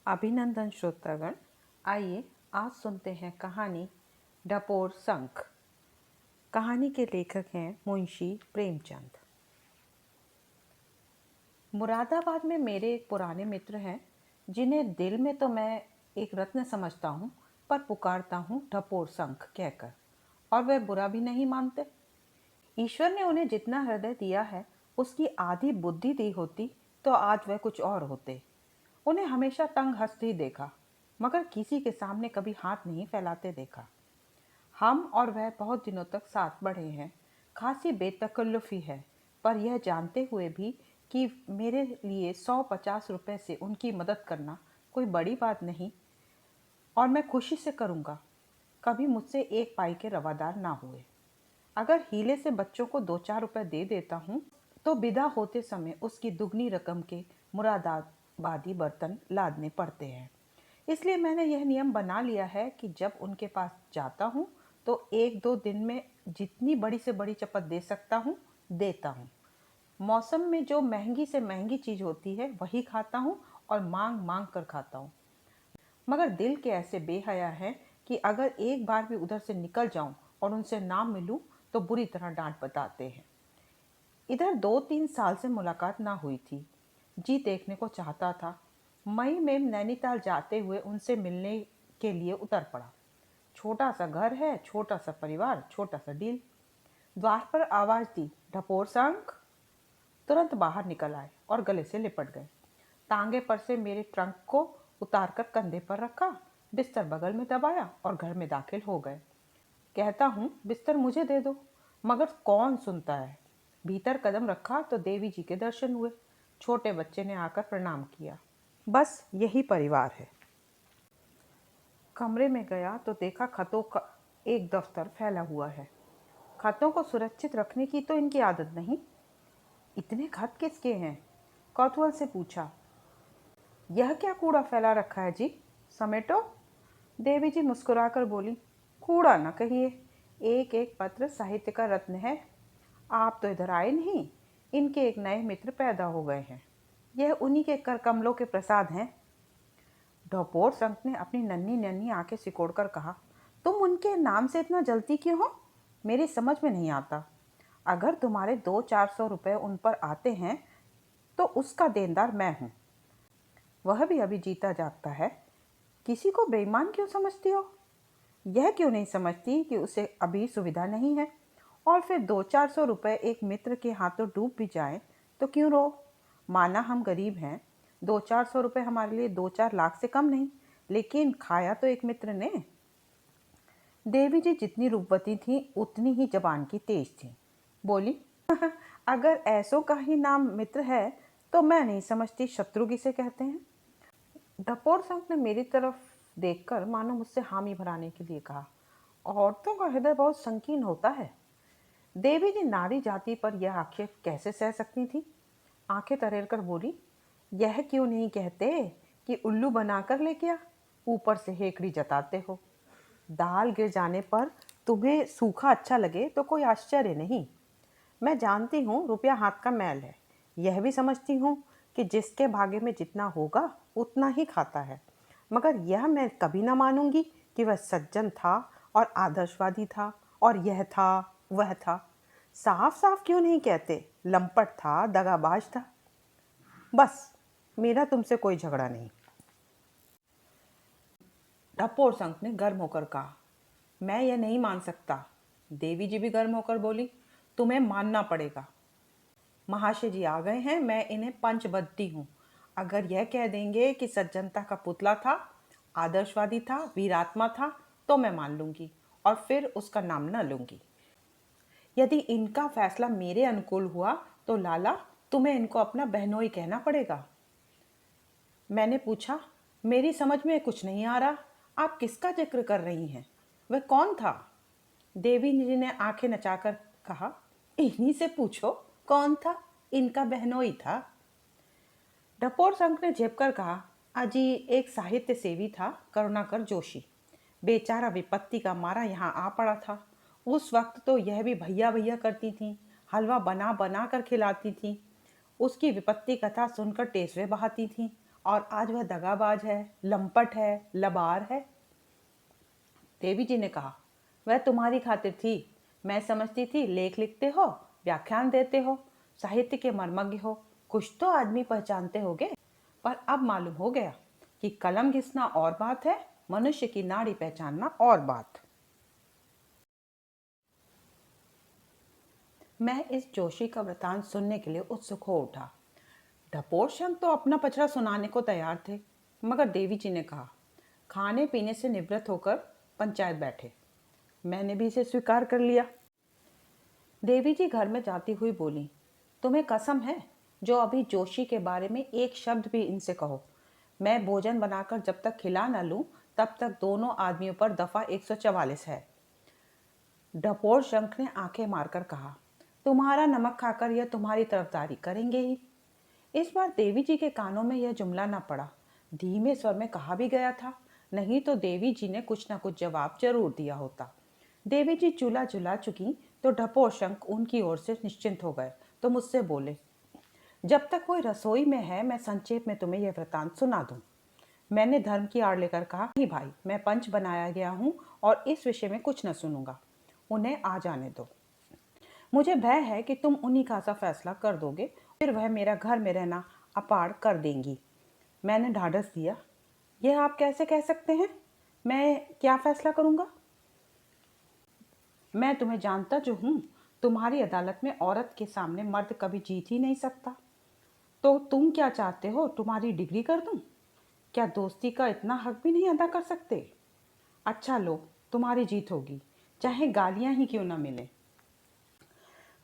अभिनंदन श्रोतागण, आइए आज सुनते हैं कहानी डपोर शंख। कहानी के लेखक हैं मुंशी प्रेमचंद। मुरादाबाद में मेरे एक पुराने मित्र हैं जिन्हें दिल में तो मैं एक रत्न समझता हूँ, पर पुकारता हूँ डपोर शंख कहकर, और वह बुरा भी नहीं मानते। ईश्वर ने उन्हें जितना हृदय दिया है उसकी आधी बुद्धि दी होती तो आज वह कुछ और होते। उन्हें हमेशा तंग हंसते ही देखा, मगर किसी के सामने कभी हाथ नहीं फैलाते देखा। हम और वह बहुत दिनों तक साथ बढ़े हैं। खासी बेतकल्लुफ़ी है, पर यह जानते हुए भी कि मेरे लिए 150 रुपये से उनकी मदद करना कोई बड़ी बात नहीं, और मैं खुशी से करूँगा। कभी मुझसे एक पाई के रवादार ना हुए। अगर हीले से बच्चों को 2-4 रुपये दे देता हूँ तो विदा होते समय उसकी दुगनी रकम के मुरादाबादी बर्तन लादने पड़ते हैं। इसलिए मैंने यह नियम बना लिया है कि जब उनके पास जाता हूँ तो 1-2 दिन में जितनी बड़ी से बड़ी चपत दे सकता हूँ देता हूँ। मौसम में जो महंगी से महंगी चीज़ होती है वही खाता हूँ, और मांग मांग कर खाता हूँ। मगर दिल के ऐसे बेहया हैं कि अगर एक बार भी उधर से निकल जाऊं और उनसे ना मिलूं तो बुरी तरह डांट बताते हैं। इधर 2-3 साल से मुलाकात ना हुई थी। जी देखने को चाहता था। मई में नैनीताल जाते हुए उनसे मिलने के लिए उतर पड़ा। छोटा सा घर है, छोटा सा परिवार, छोटा सा डील। द्वार पर आवाज दी, ढपोर शंख। तुरंत बाहर निकल आए और गले से लिपट गए। टांगे पर से मेरे ट्रंक को उतारकर कंधे पर रखा, बिस्तर बगल में दबाया और घर में दाखिल हो गए। कहता हूँ बिस्तर मुझे दे दो, मगर कौन सुनता है। भीतर कदम रखा तो देवी जी के दर्शन हुए। छोटे बच्चे ने आकर प्रणाम किया। बस यही परिवार है। कमरे में गया तो देखा खतों का एक दफ्तर फैला हुआ है। खतों को सुरक्षित रखने की तो इनकी आदत नहीं। इतने खत किसके हैं? कौतूहल से पूछा। यह क्या कूड़ा फैला रखा है जी, समेटो। देवी जी मुस्कुराकर बोली, कूड़ा न कहिए, एक एक पत्र साहित्य का रत्न है। आप तो इधर आए नहीं, इनके एक नए मित्र पैदा हो गए हैं। यह उन्हीं के कर कमलों के प्रसाद हैं। ढपोर संत ने अपनी नन्ही नन्ही आंखें सिकोड़कर कहा, तुम उनके नाम से इतना जलती क्यों हो? मेरी समझ में नहीं आता। अगर तुम्हारे 200-400 रुपये उन पर आते हैं तो उसका देनदार मैं हूँ। वह भी अभी जीता जागता है। किसी को बेईमान क्यों समझती हो? यह क्यों नहीं समझती कि उसे अभी सुविधा नहीं है, और फिर 200-400 रुपये एक मित्र के हाथों डूब भी जाए तो क्यों रो? माना हम गरीब हैं, 200-400 रुपये हमारे लिए 2-4 लाख से कम नहीं, लेकिन खाया तो एक मित्र ने। देवी जी जितनी रूपवती थी उतनी ही जबान की तेज थी। बोली, अगर ऐसों का ही नाम मित्र है तो मैं नहीं समझती शत्रु किसे कहते हैं। डपोर संत ने मेरी तरफ देखकर मानो मुझसे हामी भराने के लिए कहा, औरतों का हृदय बहुत संकीर्ण होता है। देवी जी नारी जाति पर यह आक्षेप कैसे सह सकती थी? आंखें तरेर कर बोली, यह क्यों नहीं कहते कि उल्लू बनाकर ले गया, ऊपर से हेकड़ी जताते हो। दाल गिर जाने पर तुम्हें सूखा अच्छा लगे तो कोई आश्चर्य नहीं। मैं जानती हूँ रुपया हाथ का मैल है। यह भी समझती हूँ कि जिसके भाग्य में जितना होगा उतना ही खाता है, मगर यह मैं कभी ना मानूंगी कि वह सज्जन था और आदर्शवादी था और यह था वह था। साफ साफ क्यों नहीं कहते, लंपट था, दगाबाज था। बस, मेरा तुमसे कोई झगड़ा नहीं। डपोर संत ने गर्म होकर कहा, मैं यह नहीं मान सकता। देवी जी भी गर्म होकर बोली, तुम्हें मानना पड़ेगा। महाशय जी आ गए हैं, मैं इन्हें पंच बदती हूँ। अगर यह कह देंगे कि सज्जनता का पुतला था, आदर्शवादी था, वीरात्मा था, तो मैं मान लूंगी और फिर उसका नाम न लूंगी। यदि इनका फैसला मेरे अनुकूल हुआ तो लाला, तुम्हें इनको अपना बहनोई कहना पड़ेगा। मैंने पूछा, मेरी समझ में कुछ नहीं आ रहा, आप किसका जिक्र कर रही हैं? वह कौन था? देवी जी ने आंखें नचाकर कहा, इन्हीं से पूछो कौन था। इनका बहनोई था। डपोर संघ ने झेपकर कहा, अजी एक साहित्य सेवी था, करुणाकर जोशी। बेचारा विपत्ति का मारा यहाँ आ पड़ा था। उस वक्त तो यह भी भैया भैया करती थी, हलवा बना बना कर खिलाती थी। उसकी विपत्ति कथा सुनकर टेसवे बहाती थी और आज वह दगाबाज है, लंपट है, लबार है। देवी जी ने कहा, वह तुम्हारी खातिर थी। मैं समझती थी लेख लिखते हो, व्याख्यान देते हो, साहित्य के मर्मज्ञ हो, कुछ तो आदमी पहचानते होगे। पर अब मालूम हो गया कि कलम घिसना और बात है, मनुष्य की नाड़ी पहचानना और बात। मैं इस जोशी का वृतांत सुनने के लिए उत्सुक हो उठा। ढपोर शंख तो अपना पचड़ा सुनाने को तैयार थे, मगर देवी जी ने कहा, खाने पीने से निवृत्त होकर पंचायत बैठे। मैंने भी इसे स्वीकार कर लिया। देवी जी घर में जाती हुई बोली, तुम्हें कसम है जो अभी जोशी के बारे में एक शब्द भी इनसे कहो, मैं भोजन बनाकर जब तक खिला न लूं तब तक दोनों आदमियों पर दफा 144 है। ढपोर शंख ने आंखें मारकर कहा, तुम्हारा नमक खाकर यह तुम्हारी तरफदारी करेंगे ही। इस बार देवी जी के कानों में यह जुमला न पड़ा। धीमे स्वर में कहा भी गया था, नहीं तो देवी जी ने कुछ न कुछ जवाब जरूर दिया होता। देवी जी चूल्हा जला चुकी तो ढपोर शंख उनकी ओर से निश्चिंत हो गए तो मुझसे बोले, जब तक कोई रसोई में है मैं संक्षेप में तुम्हें यह वृतांत सुना दूं। मैंने धर्म की आड़ लेकर कहा, नहीं भाई, मैं पंच बनाया गया हूं और इस विषय में कुछ न सुनूंगा, उन्हें आ जाने दो। मुझे भय है कि तुम उन्हीं का सा फैसला कर दोगे, फिर वह मेरा घर में रहना अपाड़ कर देंगी। मैंने ढाढ़स दिया, यह आप कैसे कह सकते हैं? मैं क्या फैसला करूंगा? मैं तुम्हें जानता जो हूं, तुम्हारी अदालत में औरत के सामने मर्द कभी जीत ही नहीं सकता। तो तुम क्या चाहते हो, तुम्हारी डिग्री कर दूं? क्या दोस्ती का इतना हक भी नहीं अदा कर सकते? अच्छा लो, तुम्हारी जीत होगी, चाहे गालियां ही क्यों ना मिले।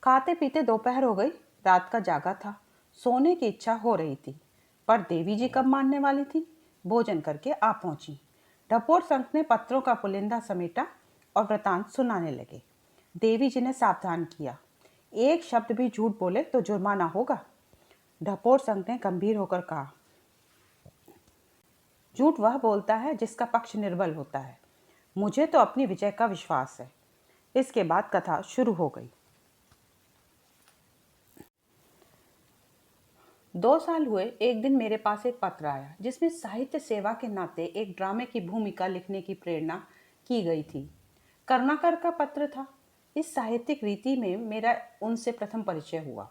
खाते पीते दोपहर हो गई। रात का जागा था, सोने की इच्छा हो रही थी, पर देवी जी कब मानने वाली थी। भोजन करके आ पहुंची। ढपोर संख ने पत्रों का पुलिंदा समेटा और वृतांत सुनाने लगे। देवी जी ने सावधान किया, एक शब्द भी झूठ बोले तो जुर्माना होगा। ढपोर संख ने गंभीर होकर कहा, झूठ वह बोलता है जिसका पक्ष निर्बल होता है। मुझे तो अपनी विजय का विश्वास है। इसके बाद कथा शुरू हो गई। 2 साल हुए, एक दिन मेरे पास एक पत्र आया जिसमें साहित्य सेवा के नाते एक ड्रामे की भूमिका लिखने की प्रेरणा की गई थी। करुणाकर का पत्र था। इस साहित्यिक रीति में मेरा उनसे प्रथम परिचय हुआ।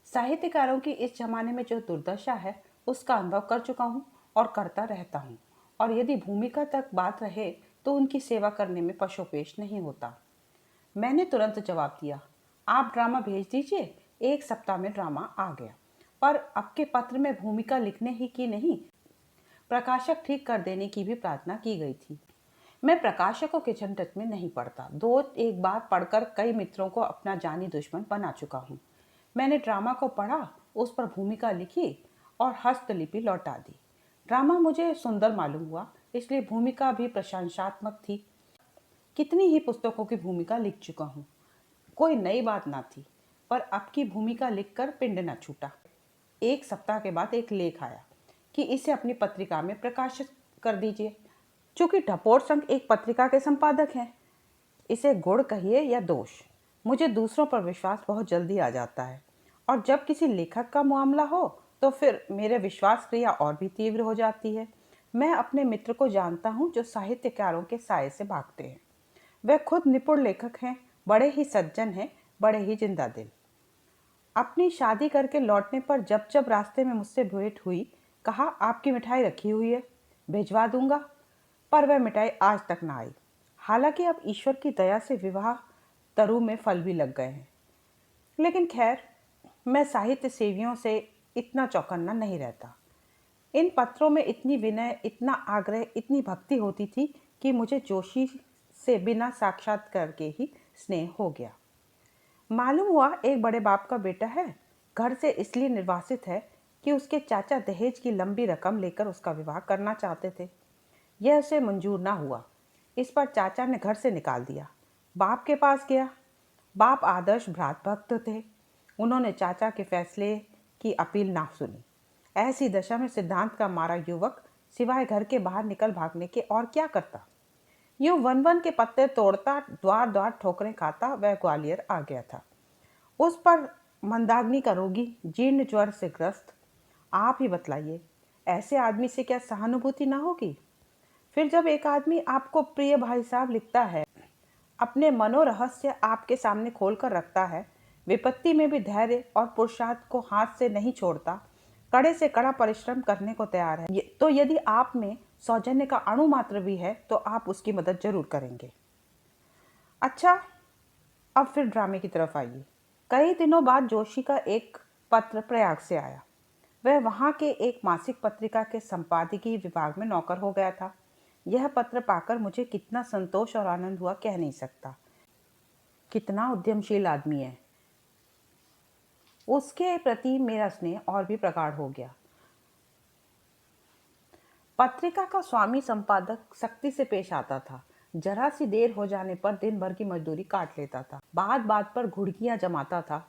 साहित्यकारों की इस जमाने में जो दुर्दशा है उसका अनुभव कर चुका हूँ और करता रहता हूँ, और यदि भूमिका तक बात रहे तो उनकी सेवा करने में पशोपेश नहीं होता। मैंने तुरंत जवाब दिया, आप ड्रामा भेज दीजिए। 1 सप्ताह में ड्रामा आ गया, पर आपके पत्र में भूमिका लिखने ही की नहीं, प्रकाशक ठीक कर देने की भी प्रार्थना की गई थी। मैं प्रकाशकों के झंझट में नहीं पड़ता। 2 एक बार पढ़कर कई मित्रों को अपना जानी दुश्मन बना चुका हूँ। मैंने ड्रामा को पढ़ा, उस पर भूमिका लिखी और हस्तलिपि लौटा दी। ड्रामा मुझे सुंदर मालूम हुआ, इसलिए भूमिका भी प्रशंसात्मक थी। कितनी ही पुस्तकों की भूमिका लिख चुका हूँ, कोई नई बात ना थी, पर अब की भूमिका लिखकर पिंड न छूटा। 1 सप्ताह के बाद एक लेख आया कि इसे अपनी पत्रिका में प्रकाशित कर दीजिए। चूंकि ढपोर संघ एक पत्रिका के संपादक हैं, इसे गुण कहिए या दोष, मुझे दूसरों पर विश्वास बहुत जल्दी आ जाता है, और जब किसी लेखक का मामला हो तो फिर मेरे विश्वास क्रिया और भी तीव्र हो जाती है। मैं अपने मित्र को जानता हूँ जो साहित्यकारों के साये से भागते हैं। वह खुद निपुण लेखक हैं, बड़े ही सज्जन हैं, बड़े ही जिंदा दिल। अपनी शादी करके लौटने पर जब जब रास्ते में मुझसे भेंट हुई, कहा, आपकी मिठाई रखी हुई है, भिजवा दूंगा। पर वह मिठाई आज तक ना आई। हालांकि अब ईश्वर की दया से विवाह तरु में फल भी लग गए हैं। लेकिन खैर, मैं साहित्य सेवियों से इतना चौकन्ना नहीं रहता। इन पत्रों में इतनी विनय, इतना आग्रह, इतनी भक्ति होती थी कि मुझे जोशी से बिना साक्षात्कार के ही स्नेह हो गया। मालूम हुआ एक बड़े बाप का बेटा है, घर से इसलिए निर्वासित है कि उसके चाचा दहेज की लंबी रकम लेकर उसका विवाह करना चाहते थे। यह उसे मंजूर ना हुआ। इस पर चाचा ने घर से निकाल दिया। बाप के पास गया। बाप आदर्श भ्रात भक्त थे। उन्होंने चाचा के फैसले की अपील ना सुनी। ऐसी दशा में सिद्धांत का मारा युवक सिवाय घर के बाहर निकल भागने के और क्या करता। यूं वन वन के पत्ते तोड़ता, द्वार द्वार ठोकरें खाता वह ग्वालियर आ गया था। उस पर मंदाग्नि का रोगी, जीर्ण ज्वर से ग्रस्त। आप ही बतलाइए, ऐसे आदमी से क्या सहानुभूति ना होगी? फिर जब एक आदमी आपको प्रिय भाई साहब लिखता है, अपने मनोरहस्य आपके सामने खोलकर रखता है, विपत्ति में भी धैर्य और पुरुषार्थ को हाथ से नहीं छोड़ता, कड़े से कड़ा परिश्रम करने को तैयार है, तो यदि आप में सौजन्य का अणु मात्र भी है तो आप उसकी मदद जरूर करेंगे। अच्छा, अब फिर ड्रामे की तरफ आइए। कई दिनों बाद जोशी का एक पत्र प्रयाग से आया। वह वहाँ के एक मासिक पत्रिका के संपादकीय विभाग में नौकर हो गया था। यह पत्र पाकर मुझे कितना संतोष और आनंद हुआ कह नहीं सकता। कितना उद्यमशील आदमी है। उसके प्रति मेरा स्नेह और भी प्रगाढ़ हो गया। पत्रिका का स्वामी संपादक सख्ती से पेश आता था। जरा सी देर हो जाने पर दिन भर की मजदूरी काट लेता था। बात बात पर घुड़कियां जमाता था।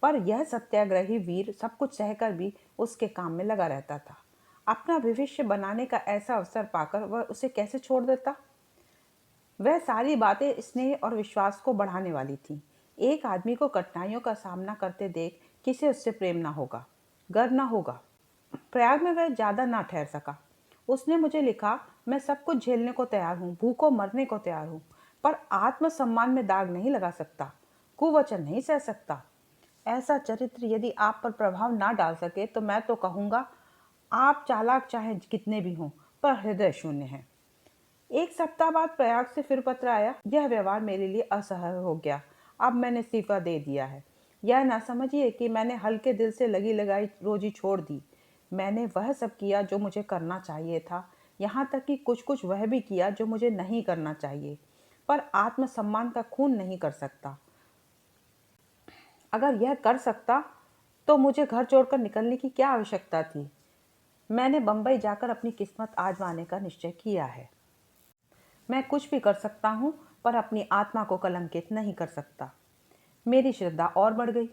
पर यह सत्याग्रही वीर सब कुछ सहकर भी उसके काम में लगा रहता था। अपना भविष्य बनाने का ऐसा अवसर पाकर वह उसे कैसे छोड़ देता? वह सारी बातें स्नेह और विश्वास को बढ़ाने वाली थी। एक आदमी को कठिनाइयों का सामना करते देख किसे उससे प्रेम ना होगा, गर्व ना होगा। प्रयाग में वह ज्यादा ना ठहर सका। उसने मुझे लिखा, मैं सब कुछ झेलने को तैयार हूँ, भूखों मरने को तैयार हूँ, पर आत्मसम्मान में दाग नहीं लगा सकता, कुवचन नहीं सह सकता। ऐसा चरित्र यदि आप पर प्रभाव ना डाल सके तो मैं तो कहूँगा आप चालाक चाहे कितने भी हों, पर हृदय शून्य है। एक सप्ताह बाद प्रयाग से फिर पत्र आया। यह व्यवहार मेरे लिए असह्य हो गया। अब मैंने इस्तीफा दे दिया है। यह ना समझिए कि मैंने हल्के दिल से लगी लगाई रोजी छोड़ दी। मैंने वह सब किया जो मुझे करना चाहिए था, यहाँ तक कि कुछ कुछ वह भी किया जो मुझे नहीं करना चाहिए, पर आत्मसम्मान का खून नहीं कर सकता। अगर यह कर सकता तो मुझे घर छोड़कर निकलने की क्या आवश्यकता थी? मैंने बंबई जाकर अपनी किस्मत आजमाने का निश्चय किया है। मैं कुछ भी कर सकता हूँ, पर अपनी आत्मा को कलंकित नहीं कर सकता। मेरी श्रद्धा और बढ़ गई।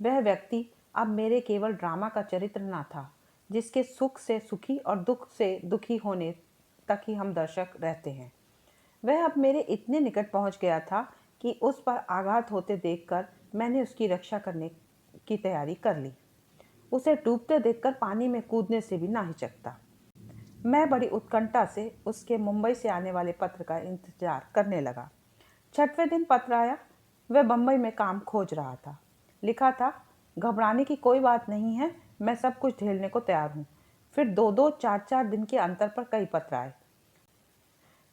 वह व्यक्ति अब मेरे केवल ड्रामा का चरित्र न था, जिसके सुख से सुखी और दुख से दुखी होने तक ही हम दर्शक रहते हैं। वह अब मेरे इतने निकट पहुंच गया था कि उस पर आघात होते देखकर मैंने उसकी रक्षा करने की तैयारी कर ली। उसे डूबते देखकर पानी में कूदने से भी ना हिचकता। मैं बड़ी उत्कंठा से उसके मुंबई से आने वाले पत्र का इंतजार करने लगा। छठवें दिन पत्र आया। वह बंबई में काम खोज रहा था। लिखा था, घबराने की कोई बात नहीं है, मैं सब कुछ झेलने को तैयार हूँ। फिर दो दो चार चार दिन के अंतर पर कई पत्र आए।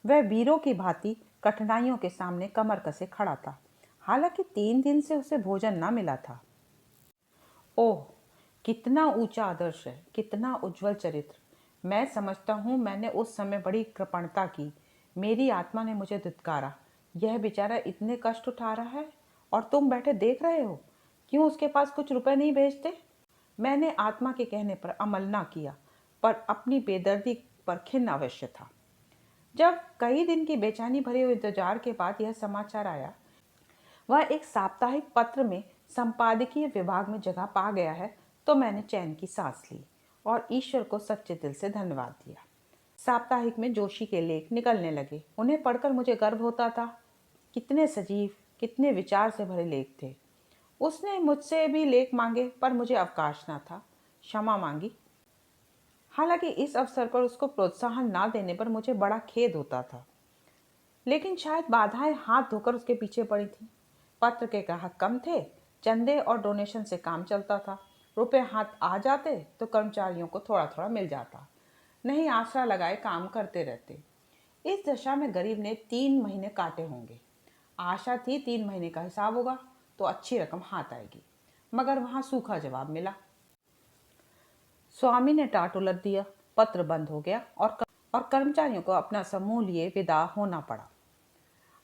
वह वीरों की भांति कठिनाइयों के सामने कमर कसे खड़ा था। हालांकि 3 दिन से उसे भोजन न मिला था। ओह, कितना ऊंचा आदर्श है, कितना उज्जवल चरित्र। मैं समझता हूँ मैंने उस समय बड़ी कृपणता की। मेरी आत्मा ने मुझे धिक्कारा। यह बेचारा इतने कष्ट उठा रहा है और तुम बैठे देख रहे हो। क्यों उसके पास कुछ रुपए नहीं भेजते? मैंने आत्मा के कहने पर अमल ना किया, पर अपनी बेदर्दी पर खिन्न अवश्य था। जब कई दिन की बेचैनी भरे हुए इंतजार के बाद यह समाचार आया, वह एक साप्ताहिक पत्र में संपादकीय विभाग में जगह पा गया है, तो मैंने चैन की सांस ली और ईश्वर को सच्चे दिल से धन्यवाद दिया। साप्ताहिक में जोशी के लेख निकलने लगे। उन्हें पढ़कर मुझे गर्व होता था। कितने सजीव, कितने विचार से भरे लेख थे। उसने मुझसे भी लेख मांगे, पर मुझे अवकाश न था। क्षमा मांगी। हालांकि इस अवसर पर उसको प्रोत्साहन ना देने पर मुझे बड़ा खेद होता था, लेकिन शायद बाधाएं हाथ धोकर उसके पीछे पड़ी थी। पत्र के ग्राहक कम थे, चंदे और डोनेशन से काम चलता था। रुपए हाथ आ जाते तो कर्मचारियों को थोड़ा थोड़ा मिल जाता, नहीं आसरा लगाए काम करते रहते। इस दशा में गरीब ने 3 महीने काटे होंगे। आशा थी 3 महीने का हिसाब होगा तो अच्छी रकम हाथ आएगी, मगर वहां सूखा जवाब मिला। स्वामी ने टाट उलट दिया। पत्र बंद हो गया और कर्मचारियों को अपना समूह लिए विदा होना पड़ा।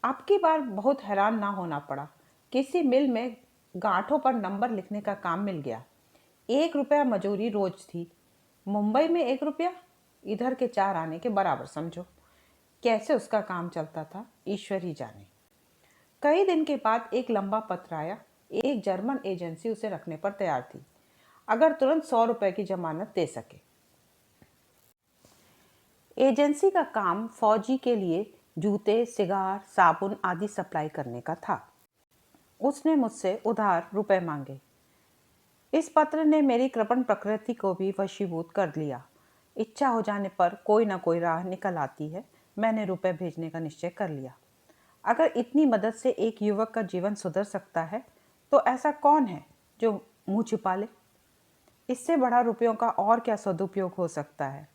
अब की बार बहुत हैरान ना होना पड़ा। किसी मिल में गांठों पर नंबर लिखने का काम मिल गया। 1 रुपया मजूरी रोज थी। मुंबई में 1 रुपया, इधर के 4 आने के बराबर समझो। कैसे उसका काम चलता था ईश्वर ही जाने। कई दिन के बाद एक लंबा पत्र आया। एक जर्मन एजेंसी उसे रखने पर तैयार थी, अगर तुरंत 100 रुपए की जमानत दे सके। एजेंसी का काम फौजी के लिए जूते, सिगार, साबुन आदि सप्लाई करने का था। उसने मुझसे उधार रुपए मांगे। इस पत्र ने मेरी कृपण प्रकृति को भी वशीभूत कर लिया। इच्छा हो जाने पर कोई ना कोई राह निकल आती है। मैंने रुपए भेजने का निश्चय कर लिया। अगर इतनी मदद से एक युवक का जीवन सुधर सकता है तो ऐसा कौन है जो मुंह छिपा ले। इससे बड़ा रुपयों का और क्या सदुपयोग हो सकता है।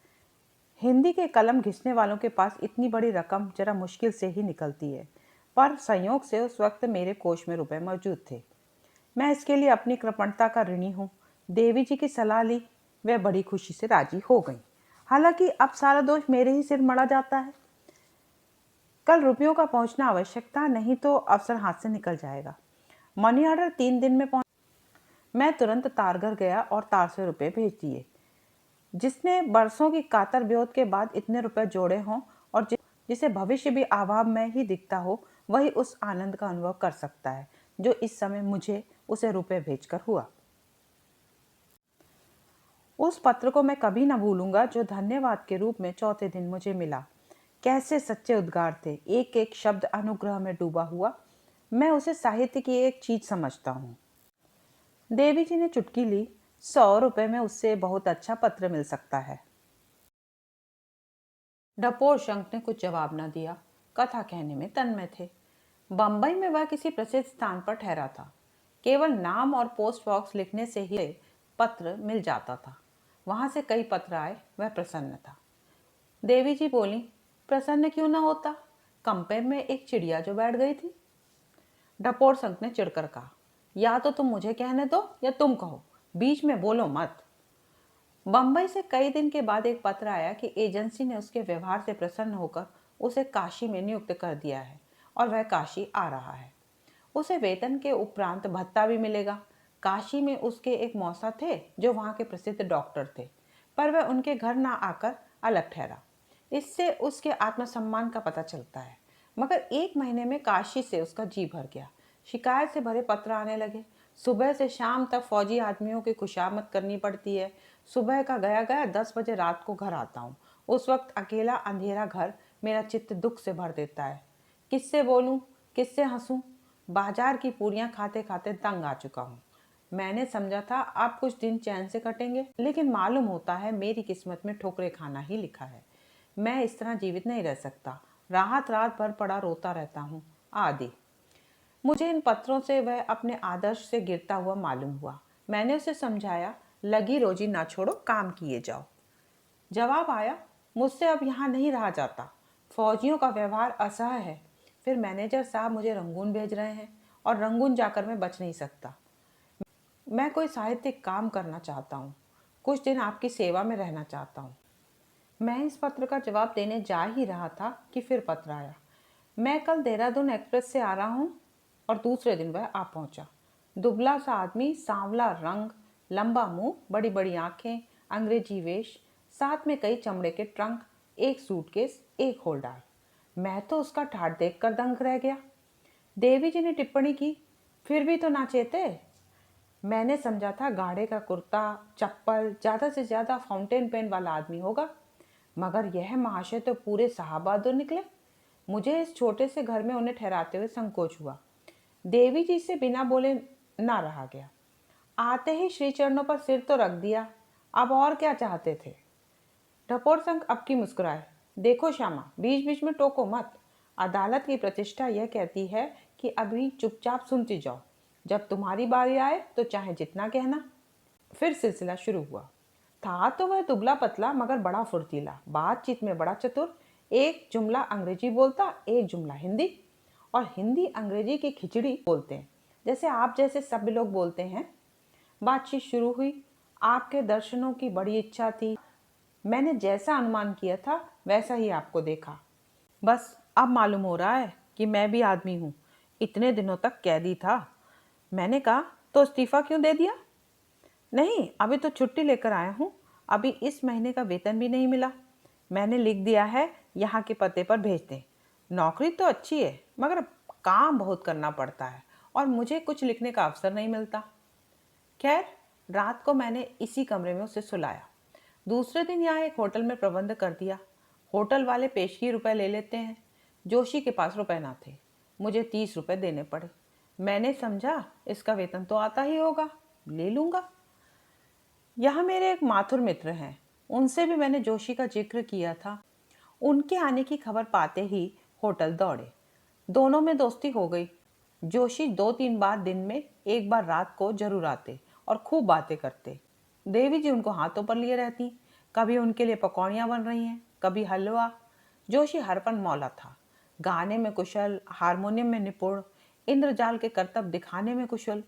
हिंदी के कलम घिसने वालों के पास इतनी बड़ी रकम जरा मुश्किल से ही निकलती है, पर संयोग से उस वक्त मेरे कोष में रुपए मौजूद थे। मैं इसके लिए अपनी कृपणता का ऋणी हूँ। देवी जी की सलाह ली, वह बड़ी खुशी से राजी हो गई। हालांकि अब सारा दोष मेरे ही सिर मढ़ा जाता है। कल रुपयों का पहुंचना आवश्यक था, नहीं तो अवसर हाथ से निकल जाएगा। मनी ऑर्डर 3 दिन में पहुंच। मैं तुरंत तारघर गया और तार से रुपए भेज दिए। जिसने बरसों की कातर ब्योत के बाद इतने रुपए जोड़े हों और जिसे भविष्य भी अभाव में ही दिखता हो, वही उस आनंद का अनुभव कर सकता है जो इस समय मुझे उसे रुपए भेजकर हुआ। उस पत्र को मैं कभी न भूलूंगा जो धन्यवाद के रूप में चौथे दिन मुझे मिला। कैसे सच्चे उद्गार थे, एक एक शब्द अनुग्रह में डूबा हुआ। मैं उसे साहित्य की एक चीज समझता हूँ। देवी जी ने चुटकी ली। 100 रुपए में उससे बहुत अच्छा पत्र मिल सकता है। डपोर शंख ने कुछ जवाब न दिया। कथा कहने में तन्मय थे। बंबई में वह किसी प्रसिद्ध स्थान पर ठहरा था। केवल नाम और पोस्ट बॉक्स लिखने से ही पत्र मिल जाता था। वहां से कई पत्र आए। वह प्रसन्न था। देवी जी बोली, प्रसन्न क्यों ना होता? कंपेर में एक चिड़िया जो बैठ गई थी। डपोर संत ने चिढ़कर कहा, या तो तुम मुझे कहने दो या तुम कहो, बीच में बोलो मत। बंबई से कई दिन के बाद एक पत्र आया कि एजेंसी ने उसके व्यवहार से प्रसन्न होकर उसे काशी में नियुक्त कर दिया है और वह काशी आ रहा है। उसे वेतन के उपरांत भत्ता भी मिलेगा। काशी में उसके एक मौसा थे जो वहाँ के प्रसिद्ध डॉक्टर थे, पर वह उनके घर ना आकर अलग ठहरा। इससे उसके आत्मसम्मान का पता चलता है। मगर 1 महीने में काशी से उसका जी भर गया। शिकायत से भरे पत्र आने लगे। सुबह से शाम तक फौजी आदमियों की खुशामद करनी पड़ती है। सुबह का गया गया 10 बजे रात को घर आता हूँ। उस वक्त अकेला अंधेरा घर मेरा चित्त दुख से भर देता है। किससे बोलूँ, किससे हंसूँ? बाजार की पूरियां खाते खाते तंग आ चुका हूँ। मैंने समझा था अब कुछ दिन चैन से कटेंगे, लेकिन मालूम होता है मेरी किस्मत में ठोकरे खाना ही लिखा है। मैं इस तरह जीवित नहीं रह सकता। रात रात भर पड़ा रोता रहता हूँ आदि। मुझे इन पत्रों से वह अपने आदर्श से गिरता हुआ मालूम हुआ। मैंने उसे समझाया, लगी रोजी ना छोड़ो, काम किए जाओ। जवाब आया, मुझसे अब यहाँ नहीं रहा जाता। फौजियों का व्यवहार असह्य है। फिर मैनेजर साहब मुझे रंगून भेज रहे हैं और रंगून जाकर मैं बच नहीं सकता। मैं कोई साहित्यिक काम करना चाहता हूँ। कुछ दिन आपकी सेवा में रहना चाहता हूँ। मैं इस पत्र का जवाब देने जा ही रहा था कि फिर पत्र आया। मैं कल देहरादून एक्सप्रेस से आ रहा हूँ। और दूसरे दिन वह आ पहुंचा। दुबला सा आदमी, सांवला रंग, लंबा मुंह, बड़ी बड़ी आंखें, अंग्रेजी वेश, साथ में कई चमड़े के ट्रंक, एक सूटकेस, एक होल्डार। मैं तो उसका ठाट देखकर दंग रह गया। देवी जी ने टिप्पणी की, फिर भी तो ना चेते। मैंने समझा था गाढ़े का कुर्ता, चप्पल, ज्यादा से ज्यादा फाउंटेन पेन वाला आदमी होगा, मगर यह महाशय तो पूरे साहबहादुर निकले। मुझे इस छोटे से घर में उन्हें ठहराते हुए संकोच हुआ। देवी जी से बिना बोले ना रहा गया। आते ही श्री चरणों पर सिर तो रख दिया। अब और क्या चाहते थे? डपोर संघ अब की मुस्कुराए, देखो श्यामा, बीच बीच में टोको मत। अदालत की प्रतिष्ठा यह कहती है कि अभी चुपचाप सुनती जाओ। जब तुम्हारी बारी आए तो चाहे जितना कहना। फिर सिलसिला शुरू हुआ। था तो वह दुबला पतला मगर बड़ा फुर्तीला, बातचीत में बड़ा चतुर। एक जुमला अंग्रेजी बोलता, एक जुमला हिंदी, और हिंदी अंग्रेजी की खिचड़ी बोलते हैं, जैसे आप जैसे सभी लोग बोलते हैं। बातचीत शुरू हुई। आपके दर्शनों की बड़ी इच्छा थी। मैंने जैसा अनुमान किया था वैसा ही आपको देखा। बस अब मालूम हो रहा है कि मैं भी आदमी हूँ। इतने दिनों तक कैदी था। मैंने कहा, तो इस्तीफा क्यों दे दिया? नहीं, अभी तो छुट्टी लेकर आया हूँ। अभी इस महीने का वेतन भी नहीं मिला। मैंने लिख दिया है यहाँ के पते पर भेज दें। नौकरी तो अच्छी है, मगर काम बहुत करना पड़ता है और मुझे कुछ लिखने का अवसर नहीं मिलता। खैर, रात को मैंने इसी कमरे में उसे सुलाया। दूसरे दिन यहाँ एक होटल में प्रबंध कर दिया। होटल वाले पेशगी रुपए ले लेते हैं। जोशी के पास रुपए ना थे। मुझे 30 रुपए देने पड़े। मैंने समझा इसका वेतन तो आता ही होगा, ले लूँगा। यहाँ मेरे एक माथुर मित्र हैं, उनसे भी मैंने जोशी का जिक्र किया था। उनके आने की खबर पाते ही होटल दौड़े। दोनों में दोस्ती हो गई। जोशी 2-3 बार दिन में, एक बार रात को जरूर आते और खूब बातें करते। देवी जी उनको हाथों पर लिए रहती। कभी उनके लिए पकौड़ियाँ बन रही हैं, कभी हलवा। जोशी हरफन मौला था। गाने में कुशल, हारमोनियम में निपुण, इंद्रजाल के करतब दिखाने में कुशल।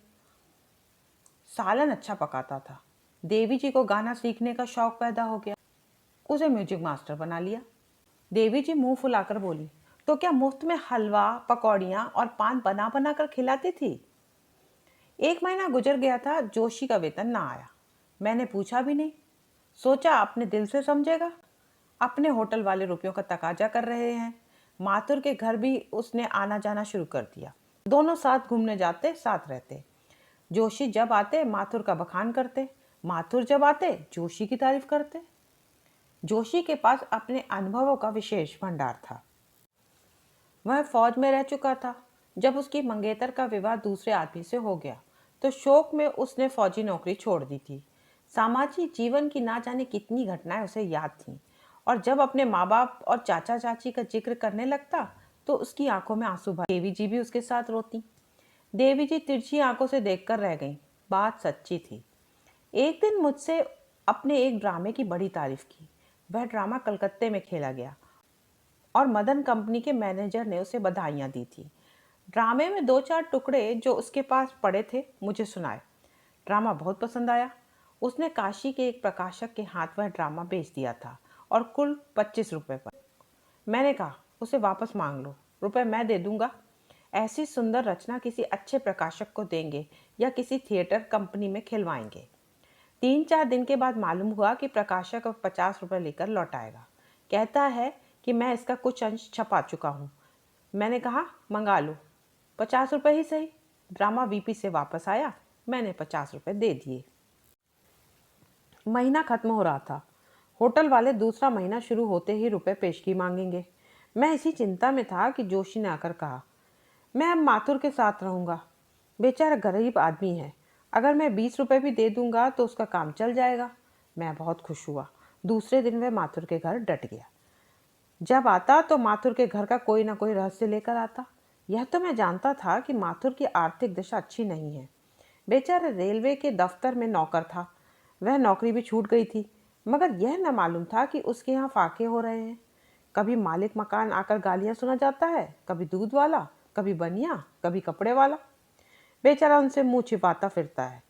सालन अच्छा पकाता था। देवी जी को गाना सीखने का शौक पैदा हो गया। उसे म्यूजिक मास्टर बना लिया। देवी जी मुंह फुलाकर बोली, तो क्या मुफ्त में हलवा, पकौड़ियाँ और पान बना बना कर खिलाती थी? 1 महीना गुजर गया था, जोशी का वेतन ना आया। मैंने पूछा भी नहीं। सोचा अपने दिल से समझेगा। अपने होटल वाले रुपयों का तकाजा कर रहे हैं। माथुर के घर भी उसने आना जाना शुरू कर दिया। दोनों साथ घूमने जाते, साथ रहते। जोशी जब आते माथुर का बखान करते, माथुर जब आते जोशी की तारीफ करते। जोशी के पास अपने अनुभवों का विशेष भंडार था। वह फौज में रह चुका था। जब उसकी मंगेतर का विवाह दूसरे आदमी से हो गया तो शोक में उसने फौजी नौकरी छोड़ दी थी। सामाजिक जीवन की ना जाने कितनी घटनाएं उसे याद थीं, और जब अपने माँ बाप और चाचा चाची का जिक्र करने लगता तो उसकी आंखों में आंसू भर। देवी जी भी उसके साथ रोती। देवी जी तिरछी आंखों से देखकर रह गईं। बात सच्ची थी। एक दिन मुझसे अपने एक ड्रामे की बड़ी तारीफ की। वह ड्रामा कलकत्ते में खेला गया और मदन कंपनी के मैनेजर ने उसे बधाइयाँ दी थी। ड्रामे में 2-4 टुकड़े जो उसके पास पड़े थे मुझे सुनाए। ड्रामा बहुत पसंद आया। उसने काशी के एक प्रकाशक के हाथ वह ड्रामा बेच दिया था, और कुल 25 रुपये पर। मैंने कहा, उसे वापस मांग लो, रुपए मैं दे दूंगा। ऐसी सुंदर रचना किसी अच्छे प्रकाशक को देंगे या किसी थिएटर कंपनी में खिलवाएंगे। 3-4 दिन के बाद मालूम हुआ कि प्रकाशक अब 50 रुपये लेकर लौट आएगा। कहता है कि मैं इसका कुछ अंश छपा चुका हूँ। मैंने कहा, मंगा लो, 50 रुपये ही सही। ड्रामा वीपी से वापस आया। मैंने 50 रुपये दे दिए। महीना खत्म हो रहा था। होटल वाले दूसरा महीना शुरू होते ही रुपए पेशगी मांगेंगे। मैं इसी चिंता में था कि जोशी ने आकर कहा, मैं अब माथुर के साथ रहूँगा। बेचारा गरीब आदमी है। अगर मैं 20 रुपये भी दे दूंगा तो उसका काम चल जाएगा। मैं बहुत खुश हुआ। दूसरे दिन वह माथुर के घर डट गया। जब आता तो माथुर के घर का कोई ना कोई रहस्य लेकर आता। यह तो मैं जानता था कि माथुर की आर्थिक दशा अच्छी नहीं है। बेचारा रेलवे के दफ्तर में नौकर था। वह नौकरी भी छूट गई थी, मगर यह न मालूम था कि उसके यहाँ फाके हो रहे हैं। कभी मालिक मकान आकर गालियाँ सुना जाता है, कभी दूध वाला, कभी बनिया, कभी कपड़े वाला। बेचारा उनसे मुंह छिपाता फिरता है।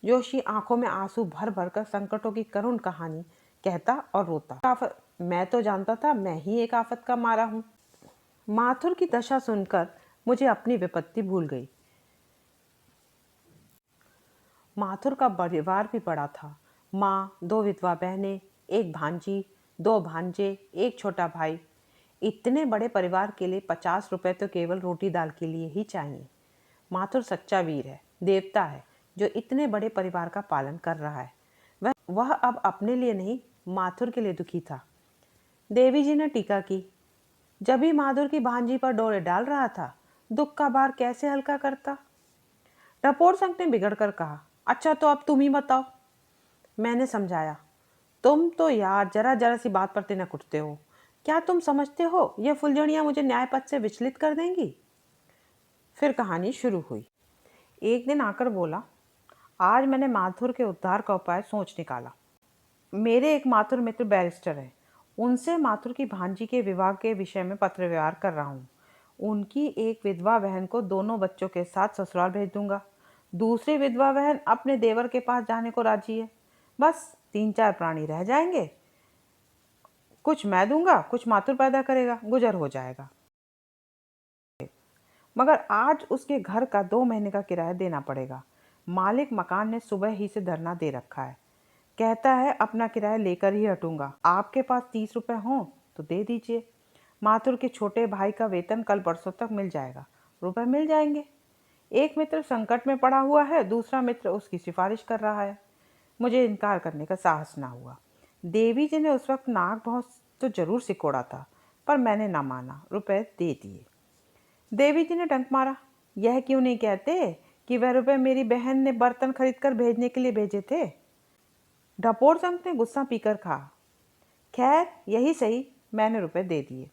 जोशी आंखों में आंसू भर भर कर संकटों की करुण कहानी कहता और रोता। आफत, मैं तो जानता था मैं ही एक आफत का मारा हूँ। माथुर की दशा सुनकर मुझे अपनी विपत्ति भूल गई। माथुर का परिवार भी बड़ा था। माँ, 2 विधवा बहनें, एक भांजी, 2 भांजे, एक छोटा भाई। इतने बड़े परिवार के लिए 50 रुपए तो केवल रोटी दाल के लिए ही चाहिए। माथुर सच्चा वीर है, देवता है, जो इतने बड़े परिवार का पालन कर रहा है। वह अब अपने लिए नहीं, माथुर के लिए दुखी था। देवी जी ने टीका की, जब ही माथुर की भांजी पर डोरे डाल रहा था, दुख का भार कैसे हल्का करता। टपोर संघ ने बिगड़ कर कहा, अच्छा तो अब तुम ही बताओ। मैंने समझाया, तुम तो यार जरा जरा सी बात पर तिनक उठते हो। क्या तुम समझते हो ये फुलझड़ियाँ मुझे न्याय पथ से विचलित कर देंगी? फिर कहानी शुरू हुई। एक दिन आकर बोला, आज मैंने माथुर के उद्धार का उपाय सोच निकाला। मेरे एक माथुर मित्र बैरिस्टर हैं। उनसे माथुर की भांजी के विवाह के विषय में पत्र व्यवहार कर रहा हूँ। उनकी एक विधवा बहन को दोनों बच्चों के साथ ससुराल भेज दूंगा। दूसरी विधवा बहन अपने देवर के पास जाने को राजी है। बस 3-4 प्राणी रह जाएंगे। कुछ मैं दूंगा, कुछ माथुर पैदा करेगा, गुजर हो जाएगा। मगर आज उसके घर का 2 महीने का किराया देना पड़ेगा। मालिक मकान ने सुबह ही से धरना दे रखा है। कहता है अपना किराया लेकर ही हटूंगा। आपके पास 30 रुपये हों तो दे दीजिए। माथुर के छोटे भाई का वेतन कल परसों तक मिल जाएगा। रुपए मिल जाएंगे। एक मित्र संकट में पड़ा हुआ है, दूसरा मित्र उसकी सिफारिश कर रहा है। मुझे इनकार करने का साहस ना हुआ। देवी जी ने उस वक्त नाक बहुत तो जरूर सिकोड़ा था, पर मैंने ना माना, रुपए दे दिए। देवी जी ने डंक मारा, यह क्यों नहीं कहते कि वह रुपए मेरी बहन ने बर्तन खरीद कर भेजने के लिए भेजे थे। डपोर संघ ने गुस्सा पीकर कहा, खैर यही सही, मैंने रुपए दे दिए।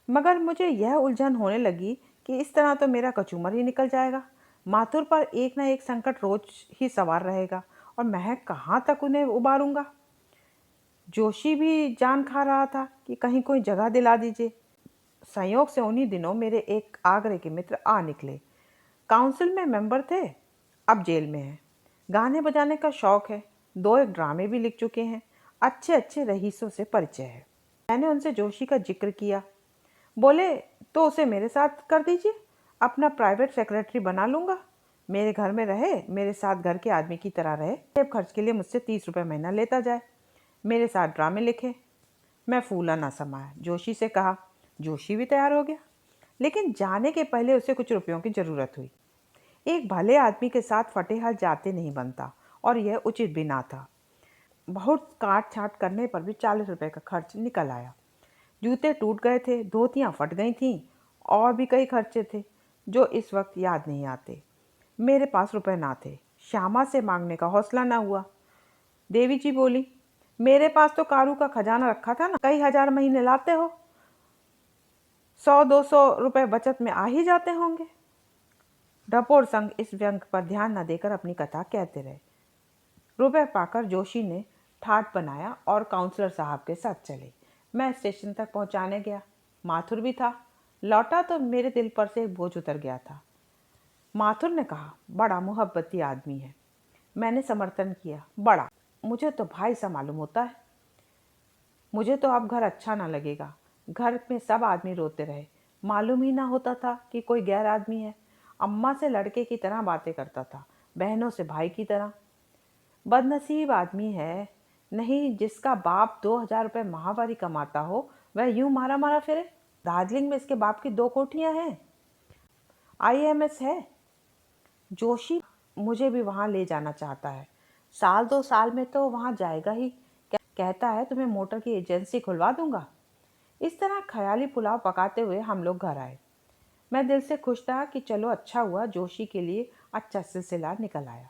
मगर मुझे यह उलझन होने लगी कि इस तरह तो मेरा कचूमर ही निकल जाएगा। माथुर पर एक न एक संकट रोज ही सवार रहेगा और मैं कहाँ तक उन्हें उबारूंगा। जोशी भी जान खा रहा था कि कहीं कोई जगह दिला दीजिए। संयोग से उन्हीं दिनों मेरे एक आगरे के मित्र आ निकले। काउंसिल में मेंबर थे, अब जेल में हैं। गाने बजाने का शौक है, दो एक ड्रामे भी लिख चुके हैं। अच्छे अच्छे रईसों से परिचय है। मैंने उनसे जोशी का जिक्र किया। बोले तो उसे मेरे साथ कर दीजिए, अपना प्राइवेट सेक्रेटरी बना लूँगा। मेरे घर में रहे, मेरे साथ घर के आदमी की तरह रहे, जेब खर्च के लिए मुझसे 30 रुपये महीना लेता जाए, मेरे साथ ड्रामे लिखे। मैं फूला ना समाया, जोशी से कहा। जोशी भी तैयार हो गया, लेकिन जाने के पहले उसे कुछ रुपयों की ज़रूरत हुई। एक भले आदमी के साथ फटेहाल जाते नहीं बनता और यह उचित भी ना था। बहुत काट छाट करने पर भी 40 रुपये का खर्च निकल आया। जूते टूट गए थे, धोतियाँ फट गई थीं और भी कई खर्चे थे जो इस वक्त याद नहीं आते। मेरे पास रुपए ना थे, श्यामा से मांगने का हौसला ना हुआ। देवी जी बोली, मेरे पास तो कारू का खजाना रखा था ना, कई हजार महीने लाते हो, 100-200 रुपये बचत में आ ही जाते होंगे। डपोर संग इस व्यंग पर ध्यान न देकर अपनी कथा कहते रहे। रुपए पाकर जोशी ने ठाट बनाया और काउंसलर साहब के साथ चले। मैं स्टेशन तक पहुंचाने गया। माथुर भी था। लौटा तो मेरे दिल पर से एक बोझ उतर गया था। माथुर ने कहा, बड़ा मुहब्बती आदमी है। मैंने समर्थन किया, बड़ा। मुझे तो भाई सा मालूम होता है। मुझे तो अब घर अच्छा ना लगेगा। घर में सब आदमी रोते रहे, मालूम ही ना होता था कि कोई गैर आदमी है। अम्मा से लड़के की तरह बातें करता था, बहनों से भाई की तरह। बदनसीब आदमी है, नहीं जिसका बाप 2000 रुपये माहवारी कमाता हो वह यूं मारा मारा फिरे। दार्जिलिंग में इसके बाप की 2 कोठियां हैं, IMS है। जोशी मुझे भी वहाँ ले जाना चाहता है। साल 2 साल में तो वहाँ जाएगा ही। कहता है तुम्हें मोटर की एजेंसी खुलवा दूंगा। इस तरह ख्याली पुलाव पकाते हुए हम लोग घर आए। मैं दिल से खुश था कि चलो अच्छा हुआ, जोशी के लिए अच्छा सिलसिला निकल आया।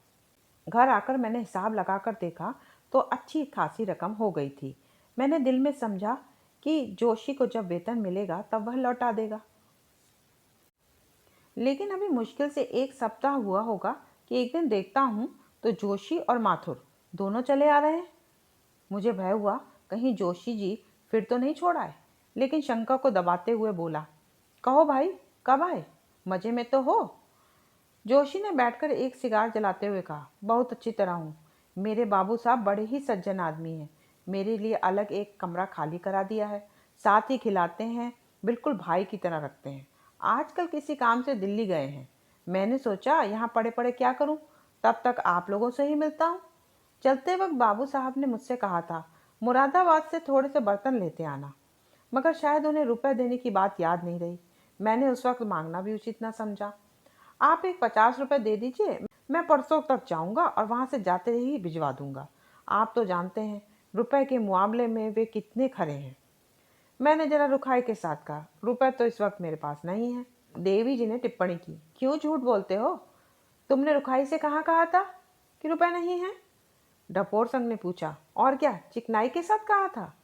घर आकर मैंने हिसाब लगाकर देखा तो अच्छी खासी रकम हो गई थी। मैंने दिल में समझा कि जोशी को जब वेतन मिलेगा तब वह लौटा देगा। लेकिन अभी मुश्किल से 1 सप्ताह हुआ होगा कि एक दिन देखता हूँ तो जोशी और माथुर दोनों चले आ रहे हैं। मुझे भय हुआ कहीं जोशी जी फिर तो नहीं छोड़ आए, लेकिन शंका को दबाते हुए बोला, कहो भाई कब आए, मज़े में तो हो। जोशी ने बैठकर एक सिगार जलाते हुए कहा, बहुत अच्छी तरह हूँ। मेरे बाबू साहब बड़े ही सज्जन आदमी हैं। मेरे लिए अलग एक कमरा खाली करा दिया है, साथ ही खिलाते हैं, बिल्कुल भाई की तरह रखते हैं। आजकल किसी काम से दिल्ली गए हैं। मैंने सोचा यहाँ पड़े पड़े क्या करूँ, तब तक आप लोगों से ही मिलता हूँ। चलते वक्त बाबू साहब ने मुझसे कहा था मुरादाबाद से थोड़े से बर्तन लेते आना, मगर शायद उन्हें रुपए देने की बात याद नहीं रही। मैंने उस वक्त मांगना भी उचित न समझा। आप एक 50 रुपये दे दीजिए, मैं परसों तक जाऊंगा और वहां से जाते ही भिजवा दूंगा। आप तो जानते हैं रुपए के मुआवले में वे कितने खरे हैं। मैंने जरा रुखाई के साथ कहा, रुपए तो इस वक्त मेरे पास नहीं है। देवी जी ने टिप्पणी की, क्यों झूठ बोलते हो, तुमने रुखाई से कहाँ कहा था कि रुपए नहीं है। डपोर संघ ने पूछा, और क्या चिकनाई के साथ कहा था।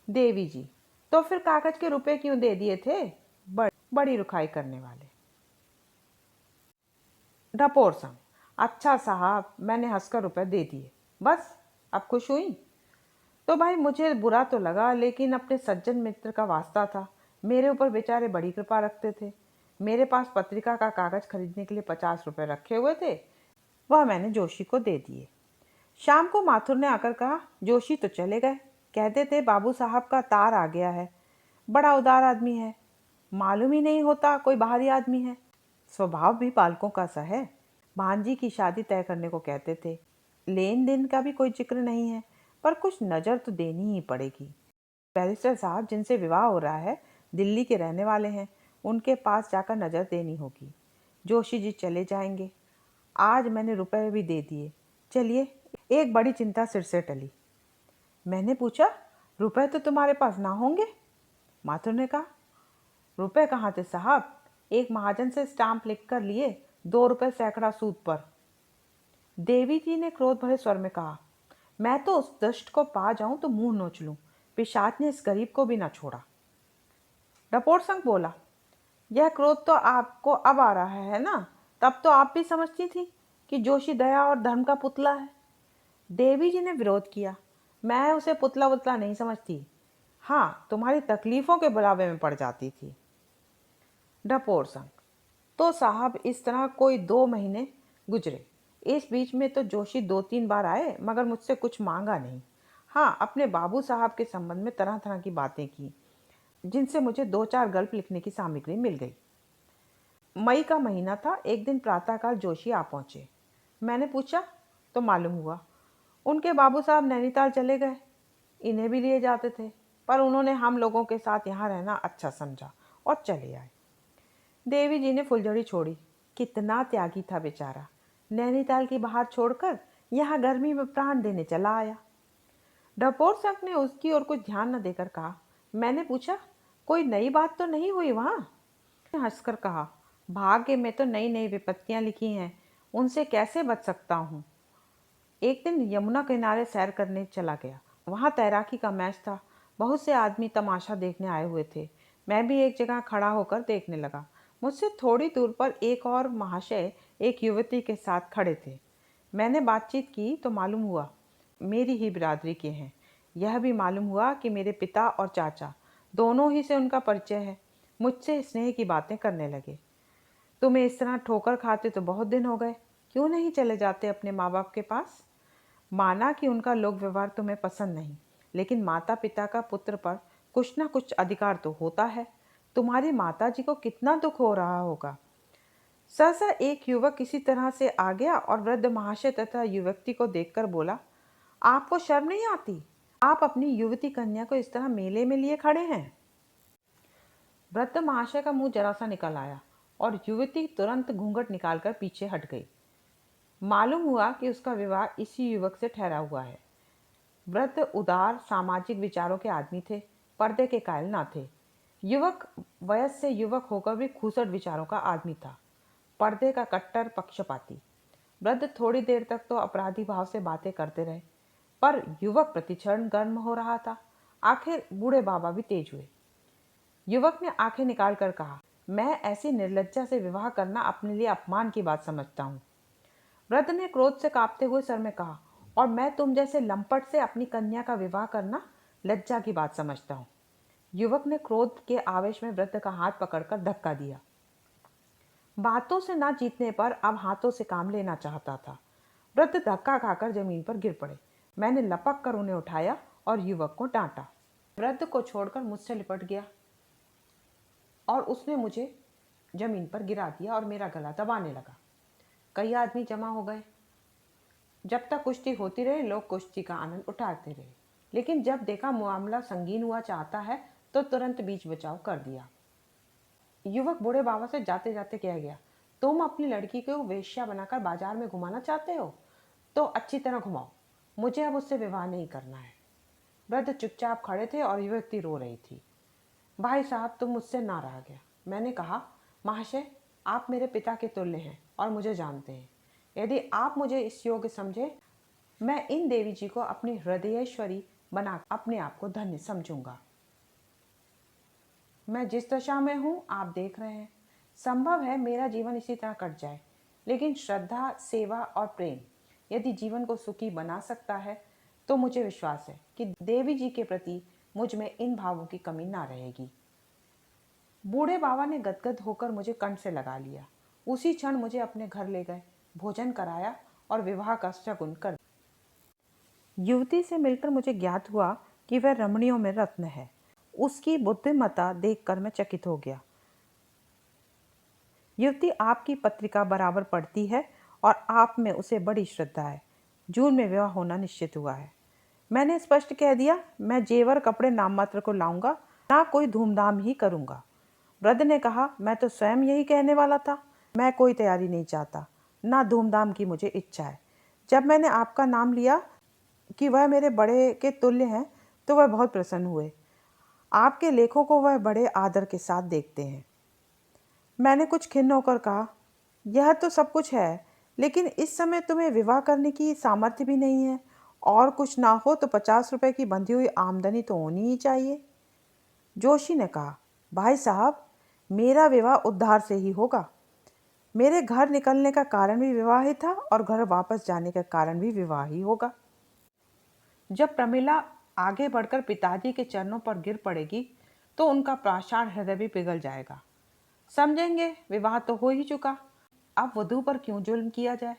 देवी जी, तो फिर कागज के रुपए क्यों दे दिए थे, बड़ी रुखाई करने वाले। डपोर संघ, अच्छा साहब, मैंने हंसकर रुपए दे दिए, बस अब खुश हुई। तो भाई मुझे बुरा तो लगा, लेकिन अपने सज्जन मित्र का वास्ता था। मेरे ऊपर बेचारे बड़ी कृपा रखते थे। मेरे पास पत्रिका का कागज खरीदने के लिए 50 रुपये रखे हुए थे, वह मैंने जोशी को दे दिए। शाम को माथुर ने आकर कहा, जोशी तो चले गए, कहते थे बाबू साहब का तार आ गया है। बड़ा उदार आदमी है, मालूम ही नहीं होता कोई बाहरी आदमी है। स्वभाव भी बालकों का सा है। भांजी की शादी तय करने को कहते थे। लेन देन का भी कोई जिक्र नहीं है, पर कुछ नज़र तो देनी ही पड़ेगी। बैरिस्टर साहब जिनसे विवाह हो रहा है दिल्ली के रहने वाले हैं, उनके पास जाकर नज़र देनी होगी। जोशी जी चले जाएंगे। आज मैंने रुपए भी दे दिए। चलिए, एक बड़ी चिंता सिर से टली। मैंने पूछा, रुपए तो तुम्हारे पास ना होंगे। माथुर ने कहा, रुपए कहाँ थे साहब, एक महाजन से स्टाम्प लिख कर लिए, 2 रुपए सैकड़ा सूद पर। देवी जी ने क्रोध भरे स्वर में कहा, मैं तो उस दुष्ट को पा जाऊं तो मुंह नोच लूं। पिशाच ने इस गरीब को भी न छोड़ा। डपोर संग बोला, यह क्रोध तो आपको अब आ रहा है ना? तब तो आप भी समझती थी कि जोशी दया और धर्म का पुतला है। देवी जी ने विरोध किया, मैं उसे पुतला वुतला नहीं समझती। हाँ, तुम्हारी तकलीफों के बुलावे में पड़ जाती थी। डपोर संग, तो साहब इस तरह कोई 2 महीने गुजरे। इस बीच में तो जोशी 2-3 बार आए, मगर मुझसे कुछ मांगा नहीं। हाँ, अपने बाबू साहब के संबंध में तरह तरह की बातें की, जिनसे मुझे 2-4 गल्प लिखने की सामग्री मिल गई। मई का महीना था। एक दिन प्रातःकाल जोशी आ पहुंचे। मैंने पूछा तो मालूम हुआ उनके बाबू साहब नैनीताल चले गए। इन्हें भी लिए जाते थे, पर उन्होंने हम लोगों के साथ यहाँ रहना अच्छा समझा और चले आए। देवी जी ने फुलझड़ी छोड़ी। कितना त्यागी था बेचारा, नैनीताल की बाहर छोड़कर यहाँ गर्मी में प्राण देने चला आया। डपोर संघ ने उसकी ओर कुछ ध्यान न देकर कहा। मैंने पूछा, कोई नई बात तो नहीं हुई वहाँ? हंसकर कहा, भाग्य में तो नई नई विपत्तियां लिखी हैं, उनसे कैसे बच सकता हूँ। एक दिन यमुना किनारे सैर करने चला गया। वहाँ तैराकी का मैच था। बहुत से आदमी तमाशा देखने आए हुए थे। मैं भी एक जगह खड़ा होकर देखने लगा। मुझसे थोड़ी दूर पर एक और महाशय एक युवती के साथ खड़े थे। मैंने बातचीत की तो मालूम हुआ मेरी ही बिरादरी के हैं। यह भी मालूम हुआ कि मेरे पिता और चाचा दोनों ही से उनका परिचय है। मुझसे स्नेह की बातें करने लगे। तुम्हें इस तरह ठोकर खाते तो बहुत दिन हो गए, क्यों नहीं चले जाते अपने माँ बाप के पास? माना कि उनका लोक व्यवहार तुम्हें पसंद नहीं, लेकिन माता पिता का पुत्र पर कुछ ना कुछ अधिकार तो होता है। तुम्हारी माता जी को कितना दुख हो रहा होगा। सहसा एक युवक किसी तरह से आ गया और वृद्ध महाशय तथा युवती को देखकर बोला, आपको शर्म नहीं आती? आप अपनी युवती कन्या को इस तरह मेले में लिए खड़े हैं। वृद्ध महाशय का मुंह जरा सा निकल आया और युवती तुरंत घूंघट निकालकर पीछे हट गई। मालूम हुआ कि उसका विवाह इसी युवक से ठहरा हुआ है। वृद्ध उदार सामाजिक विचारों के आदमी थे, पर्दे के कायल ना थे। युवक वयस से युवक होकर भी खूसट विचारों का आदमी था, पर्दे का कट्टर पक्षपाती। वृद्ध थोड़ी देर तक तो अपराधी भाव से बातें करते रहे, पर युवक प्रतिक्षण गर्म हो रहा था। आखिर बूढ़े बाबा भी तेज हुए। युवक ने आंखें निकाल कर कहा, मैं ऐसी निर्लज्जा से विवाह करना अपने लिए अपमान की बात समझता हूँ। वृद्ध ने क्रोध से कांपते हुए सर में कहा, और मैं तुम जैसे लंपट से अपनी कन्या का विवाह करना लज्जा की बात समझता हूँ। युवक ने क्रोध के आवेश में वृद्ध का हाथ पकड़कर धक्का दिया। बातों से ना जीतने पर अब हाथों से काम लेना चाहता था। वृद्ध धक्का खाकर जमीन पर गिर पड़े। मैंने लपक कर उन्हें उठाया और युवक को डांटा। वृद्ध को छोड़कर मुझसे लिपट गया और उसने मुझे जमीन पर गिरा दिया और मेरा गला दबाने लगा। कई आदमी जमा हो गए। जब तक कुश्ती होती रही, लोग कुश्ती का आनंद उठाते रहे, लेकिन जब देखा मामला संगीन हुआ चाहता है तो तुरंत बीच बचाव कर दिया। युवक बूढ़े बाबा से जाते जाते कह गया, तुम अपनी लड़की को वेश्या बनाकर बाजार में घुमाना चाहते हो तो अच्छी तरह घुमाओ, मुझे अब उससे विवाह नहीं करना है। वृद्ध चुपचाप खड़े थे और युवती रो रही थी। भाई साहब, तुम मुझसे ना रहा गया। मैंने कहा, महाशय, आप मेरे पिता के तुल्य हैं और मुझे जानते हैं। यदि आप मुझे इस योग्य समझे, मैं इन देवी जी को अपनी हृदयेश्वरी बना अपने आप को धन्य समझूंगा। मैं जिस दशा में हूँ आप देख रहे हैं। संभव है मेरा जीवन इसी तरह कट जाए, लेकिन श्रद्धा, सेवा और प्रेम यदि जीवन को सुखी बना सकता है तो मुझे विश्वास है कि देवी जी के प्रति मुझ में इन भावों की कमी ना रहेगी। बूढ़े बाबा ने गदगद होकर मुझे कंठ से लगा लिया। उसी क्षण मुझे अपने घर ले गए, भोजन कराया और विवाह का शगुन कर। युवती से मिलकर मुझे ज्ञात हुआ कि वह रमणियों में रत्न है। उसकी बुद्धिमत्ता देखकर मैं चकित हो गया। युवती आपकी पत्रिका बराबर पढ़ती है और आप में उसे बड़ी श्रद्धा है। जून में विवाह होना निश्चित हुआ है। मैंने स्पष्ट कह दिया, मैं जेवर कपड़े नाम मात्र को लाऊंगा, ना कोई धूमधाम ही करूंगा। वृद्ध ने कहा, मैं तो स्वयं यही कहने वाला था। मैं कोई तैयारी नहीं चाहता, ना धूमधाम की मुझे इच्छा है। जब मैंने आपका नाम लिया कि वह मेरे बड़े के तुल्य हैं तो वह बहुत प्रसन्न हुए। आपके लेखों को वह बड़े आदर के साथ देखते हैं। मैंने कुछ खिन्न होकर कहा, यह तो सब कुछ है, लेकिन इस समय तुम्हें विवाह करने की सामर्थ्य भी नहीं है और कुछ ना हो तो 50 रुपए की बंधी हुई आमदनी तो होनी ही चाहिए। जोशी ने कहा, भाई साहब, मेरा विवाह उद्धार से ही होगा। मेरे घर निकलने का कारण भी विवाह ही था और घर वापस जाने का कारण भी विवाह ही होगा। जब प्रमिला आगे बढ़कर पिताजी के चरणों पर गिर पड़ेगी तो उनका पाषाण हृदय भी पिघल जाएगा। समझेंगे विवाह तो हो ही चुका, अब वधू पर क्यों जुल्म किया जाए।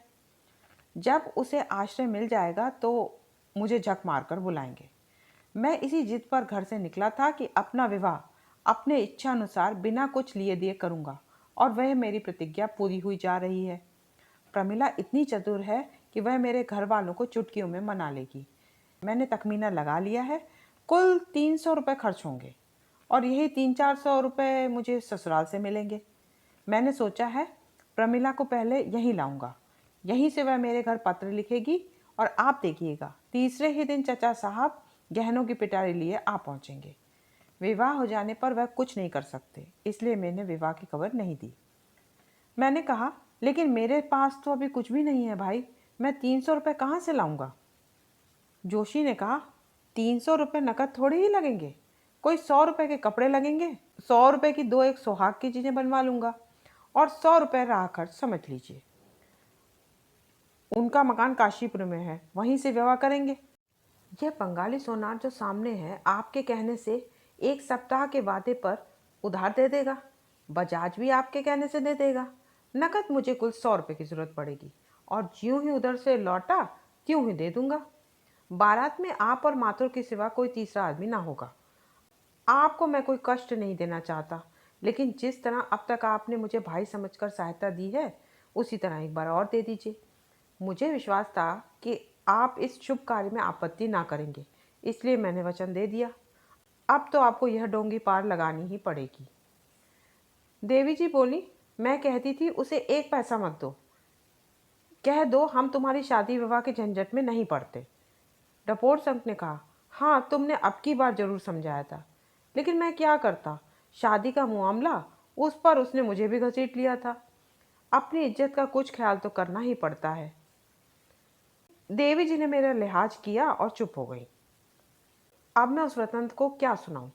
जब उसे आश्रय मिल जाएगा तो मुझे झक मारकर बुलाएंगे। मैं इसी जिद पर घर से निकला था कि अपना विवाह अपने इच्छा अनुसार बिना कुछ लिए दिए करूंगा, और वह मेरी प्रतिज्ञा पूरी हुई जा रही है। प्रमिला इतनी चतुर है कि वह मेरे घर वालों को चुटकियों में मना लेगी। मैंने तखमीना लगा लिया है, कुल 300 रुपये खर्च होंगे और यही 300-400 रुपये मुझे ससुराल से मिलेंगे। मैंने सोचा है प्रमिला को पहले यहीं लाऊंगा, यहीं से वह मेरे घर पत्र लिखेगी और आप देखिएगा तीसरे ही दिन चचा साहब गहनों की पिटारी लिए आ पहुंचेंगे। विवाह हो जाने पर वह कुछ नहीं कर सकते, इसलिए मैंने विवाह की खबर नहीं दी। मैंने कहा, लेकिन मेरे पास तो अभी कुछ भी नहीं है भाई, मैं 300 रुपये कहाँ से लाऊंगा। जोशी ने कहा, 300 रुपये नकद थोड़े ही लगेंगे, कोई 100 रुपये के कपड़े लगेंगे, 100 रुपये की 2 एक सुहाग की चीज़ें बनवा लूँगा और 100 रुपये राह खर्च समझ लीजिए। उनका मकान काशीपुर में है, वहीं से विवाह करेंगे। यह बंगाली सोनार जो सामने है आपके कहने से 1 सप्ताह के वादे पर उधार दे देगा, बजाज भी आपके कहने से दे देगा। नकद मुझे कुल 100 रुपये की ज़रूरत पड़ेगी और ज्यों ही उधर से लौटा त्यों ही दे दूंगा। बारात में आप और माथुर के सिवा कोई तीसरा आदमी ना होगा। आपको मैं कोई कष्ट नहीं देना चाहता, लेकिन जिस तरह अब तक आपने मुझे भाई समझकर सहायता दी है उसी तरह एक बार और दे दीजिए। मुझे विश्वास था कि आप इस शुभ कार्य में आपत्ति ना करेंगे, इसलिए मैंने वचन दे दिया। अब तो आपको यह डोंगी पार लगानी ही पड़ेगी। देवी जी बोली, मैं कहती थी उसे 1 पैसा मत दो, कह दो हम तुम्हारी शादी विवाह के झंझट में नहीं पड़ते। डपोर संत ने कहा, हाँ तुमने अब की बार जरूर समझाया था, लेकिन मैं क्या करता, शादी का मामला उस पर उसने मुझे भी घसीट लिया था। अपनी इज्जत का कुछ ख्याल तो करना ही पड़ता है। देवी जी ने मेरा लिहाज किया और चुप हो गई। अब मैं उस वृतांत को क्या सुनाऊं।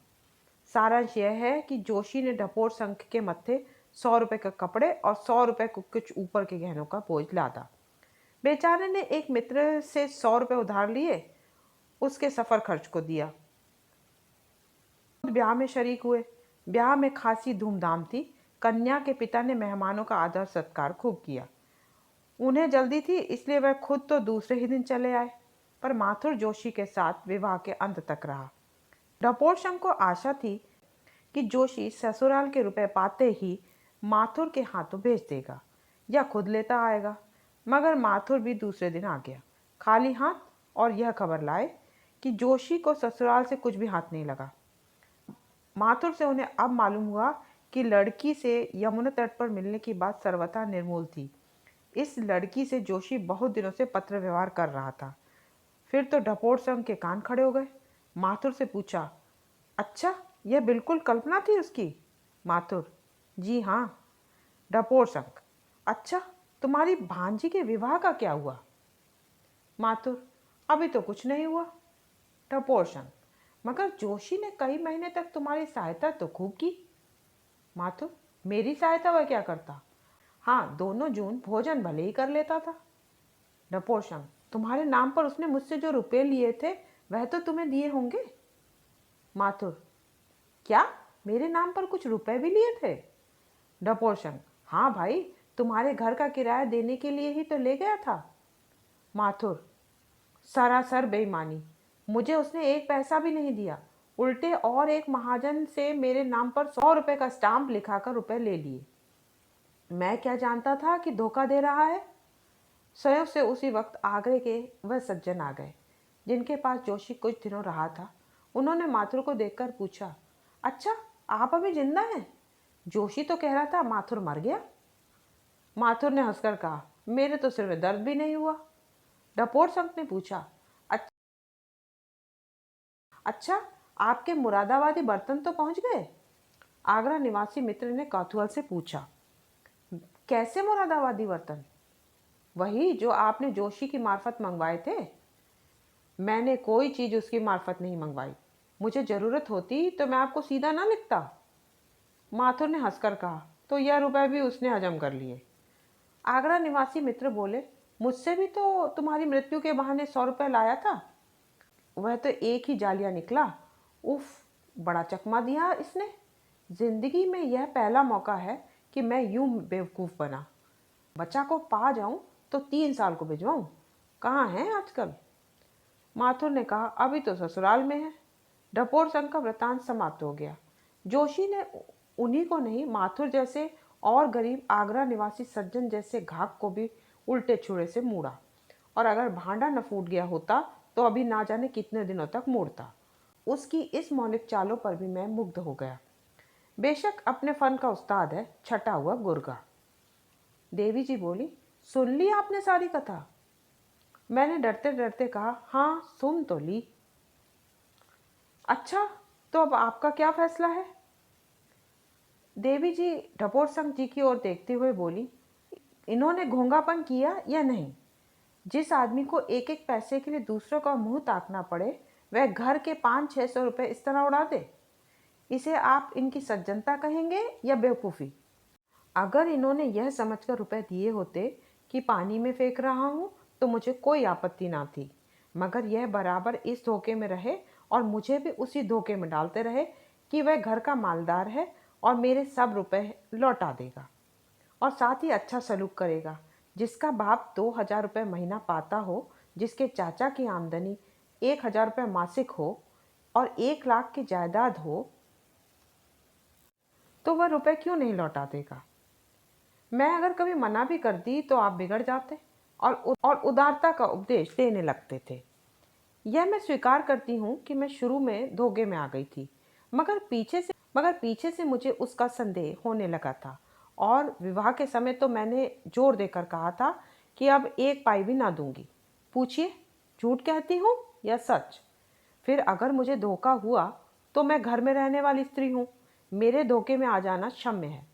सारांश यह है कि जोशी ने डपोर संघ के मत्थे 100 रुपये के कपड़े और 100 रुपये कुछ ऊपर के गहनों का बोझ लादा। बेचारे ने एक मित्र से 100 रुपये उधार लिए, उसके सफर खर्च को दिया। ब्याह में शरीक हुए। ब्याह में खासी धूमधाम थी। कन्या के पिता ने मेहमानों का आदर सत्कार खूब किया। उन्हें जल्दी थी, इसलिए वह खुद तो दूसरे ही दिन चले आए, पर माथुर जोशी के साथ विवाह के अंत तक रहा। डपोर शंख को आशा थी कि जोशी ससुराल के रुपए पाते ही माथुर के हाथों भेज देगा या खुद लेता आएगा, मगर माथुर भी दूसरे दिन आ गया खाली हाथ और यह खबर लाए कि जोशी को ससुराल से कुछ भी हाथ नहीं लगा। माथुर से उन्हें अब मालूम हुआ कि लड़की से यमुना तट पर मिलने की बात सर्वथा निर्मूल थी। इस लड़की से जोशी बहुत दिनों से पत्र व्यवहार कर रहा था। फिर तो डपोर संघ के कान खड़े हो गए। माथुर से पूछा, अच्छा यह बिल्कुल कल्पना थी उसकी। माथुर, जी हाँ। डपोर संघ, अच्छा तुम्हारी भांजी के विवाह का क्या हुआ। माथुर, अभी तो कुछ नहीं हुआ। डपोर संघ, मगर जोशी ने कई महीने तक तुम्हारी सहायता तो खूब की। माथुर, मेरी सहायता वह क्या करता। हाँ, दोनों जून भोजन भले ही कर लेता था। डपोर संघ, तुम्हारे नाम पर उसने मुझसे जो रुपए लिए थे वह तो तुम्हें दिए होंगे। माथुर, क्या मेरे नाम पर कुछ रुपए भी लिए थे। डपोर संघ, हाँ भाई, तुम्हारे घर का किराया देने के लिए ही तो ले गया था। माथुर, सरासर बेईमानी, मुझे उसने 1 पैसा भी नहीं दिया, उल्टे और एक महाजन से मेरे नाम पर 100 रुपए का स्टाम्प लिखाकर रुपए ले लिए। मैं क्या जानता था कि धोखा दे रहा है। स्वयं से उसी वक्त आगरे के वह सज्जन आ गए जिनके पास जोशी कुछ दिनों रहा था। उन्होंने माथुर को देखकर पूछा, अच्छा आप अभी जिंदा हैं। जोशी तो कह रहा था माथुर मर गया। माथुर ने हंसकर कहा, मेरे तो सिर में दर्द भी नहीं हुआ। डपोर संत ने पूछा, अच्छा आपके मुरादाबादी बर्तन तो पहुंच गए। आगरा निवासी मित्र ने कौतूहल से पूछा, कैसे मुरादाबादी बर्तन। वही जो आपने जोशी की मार्फत मंगवाए थे। मैंने कोई चीज़ उसकी मार्फत नहीं मंगवाई। मुझे ज़रूरत होती तो मैं आपको सीधा ना लिखता। माथुर ने हंसकर कहा। तो यह रुपए भी उसने हजम कर लिए। आगरा निवासी मित्र बोले, मुझसे भी तो तुम्हारी मृत्यु के बहाने 100 रुपये लाया था। वह तो एक ही जालिया निकला। उफ, बड़ा चकमा दिया इसने। जिंदगी में यह पहला मौका है कि मैं यूं बेवकूफ़ बना। बच्चा को पा जाऊं तो 3 साल को भिजवाऊं। कहाँ है आजकल? माथुर ने कहा, अभी तो ससुराल में है। डपोर संघ का वृतांत समाप्त हो गया। जोशी ने उन्हीं को नहीं, माथुर जैसे और गरीब आगरा निवासी सज्जन जैसे घाक को भी उल्टे छुरे से मूड़ा। और अगर भांडा न फूट गया होता तो अभी ना जाने कितने दिनों तक मूड़ता। उसकी इस मौलिक चालों पर भी मैं मुग्ध हो गया। बेशक अपने फन का उस्ताद है, छटा हुआ गुर्गा। देवी जी बोली, सुन ली आपने सारी कथा? मैंने डरते डरते कहा, हाँ सुन तो ली। अच्छा, तो अब आपका क्या फैसला है? देवी जी डपोर संघ जी की ओर देखते हुए बोली, इन्होंने घोंघापन किया या नहीं? जिस आदमी को एक एक पैसे के लिए दूसरों का मुंह ताकना पड़े, वह घर के 500-600 रुपए इस तरह उड़ा दे। इसे आप इनकी सज्जनता कहेंगे या बेवकूफ़ी? अगर इन्होंने यह समझकर रुपए दिए होते कि पानी में फेंक रहा हूँ तो मुझे कोई आपत्ति ना थी, मगर यह बराबर इस धोखे में रहे और मुझे भी उसी धोखे में डालते रहे कि वह घर का मालदार है और मेरे सब रुपए लौटा देगा और साथ ही अच्छा सलूक करेगा। जिसका बाप 2000 रुपये महीना पाता हो, जिसके चाचा की आमदनी 1000 रुपये मासिक हो और 1 लाख की जायदाद हो, तो वह रुपए क्यों नहीं लौटा देगा? मैं अगर कभी मना भी कर दी तो आप बिगड़ जाते और उदारता का उपदेश देने लगते थे। यह मैं स्वीकार करती हूँ कि मैं शुरू में धोखे में आ गई थी, मगर पीछे से मुझे उसका संदेह होने लगा था और विवाह के समय तो मैंने जोर देकर कहा था कि अब 1 पाई भी ना दूंगी। पूछिए, झूठ कहती हूँ या सच? फिर अगर मुझे धोखा हुआ तो मैं घर में रहने वाली स्त्री हूँ, मेरे धोखे में आ जाना क्षम्य है।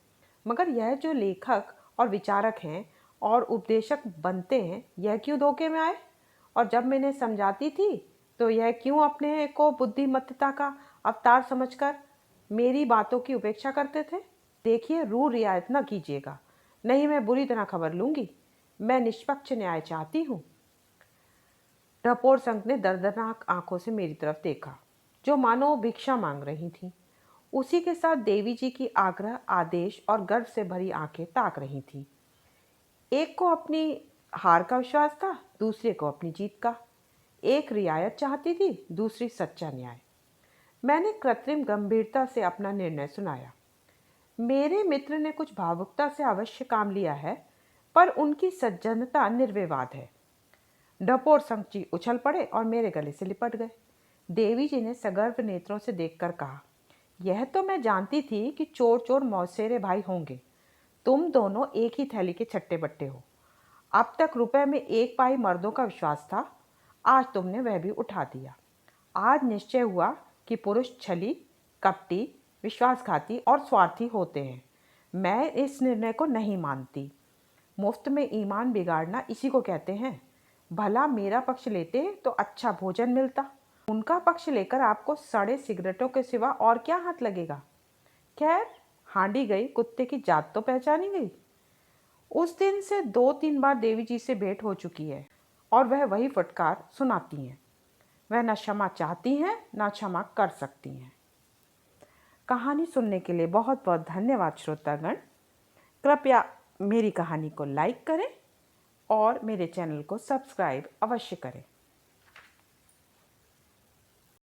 मगर यह जो लेखक और विचारक हैं और उपदेशक बनते हैं, यह क्यों धोखे में आए? और जब मैंने समझाती थी तो यह क्यों अपने को बुद्धिमत्ता का अवतार समझकर मेरी बातों की उपेक्षा करते थे? देखिए, रू रियायत न कीजिएगा, नहीं मैं बुरी तरह खबर लूंगी। मैं निष्पक्ष न्याय चाहती हूँ। डपोर संघ ने दर्दनाक आंखों से मेरी तरफ देखा, जो मानो भिक्षा मांग रही थी। उसी के साथ देवी जी की आग्रह, आदेश और गर्व से भरी आंखें ताक रही थी। एक को अपनी हार का विश्वास था, दूसरे को अपनी जीत का। एक रियायत चाहती थी, दूसरी सच्चा न्याय। मैंने कृत्रिम गंभीरता से अपना निर्णय सुनाया। मेरे मित्र ने कुछ भावुकता से अवश्य काम लिया है, पर उनकी सज्जनता निर्विवाद है। डपोर संघ जी उछल पड़े और मेरे गले से लिपट गए। देवी जी ने सगर्व नेत्रों से देखकर कहा, यह तो मैं जानती थी कि चोर चोर मौसेरे भाई होंगे। तुम दोनों एक ही थैली के छट्टे बट्टे हो। अब तक रुपए में 1 पाई मर्दों का विश्वास था, आज तुमने वह भी उठा दिया। आज निश्चय हुआ कि पुरुष छली, कपटी, विश्वासघाती और स्वार्थी होते हैं। मैं इस निर्णय को नहीं मानती। मुफ्त में ईमान बिगाड़ना इसी को कहते हैं। भला मेरा पक्ष लेते तो अच्छा भोजन मिलता, उनका पक्ष लेकर आपको सड़े सिगरेटों के सिवा और क्या हाथ लगेगा? खैर, हांडी गई, कुत्ते की जात तो पहचानी गई। उस दिन से 2-3 बार देवी जी से भेंट हो चुकी है और वह वही फटकार सुनाती हैं। वह न क्षमा चाहती हैं न क्षमा कर सकती हैं। कहानी सुनने के लिए बहुत बहुत धन्यवाद श्रोतागण। कृपया मेरी कहानी को लाइक करें और मेरे चैनल को सब्सक्राइब अवश्य करें।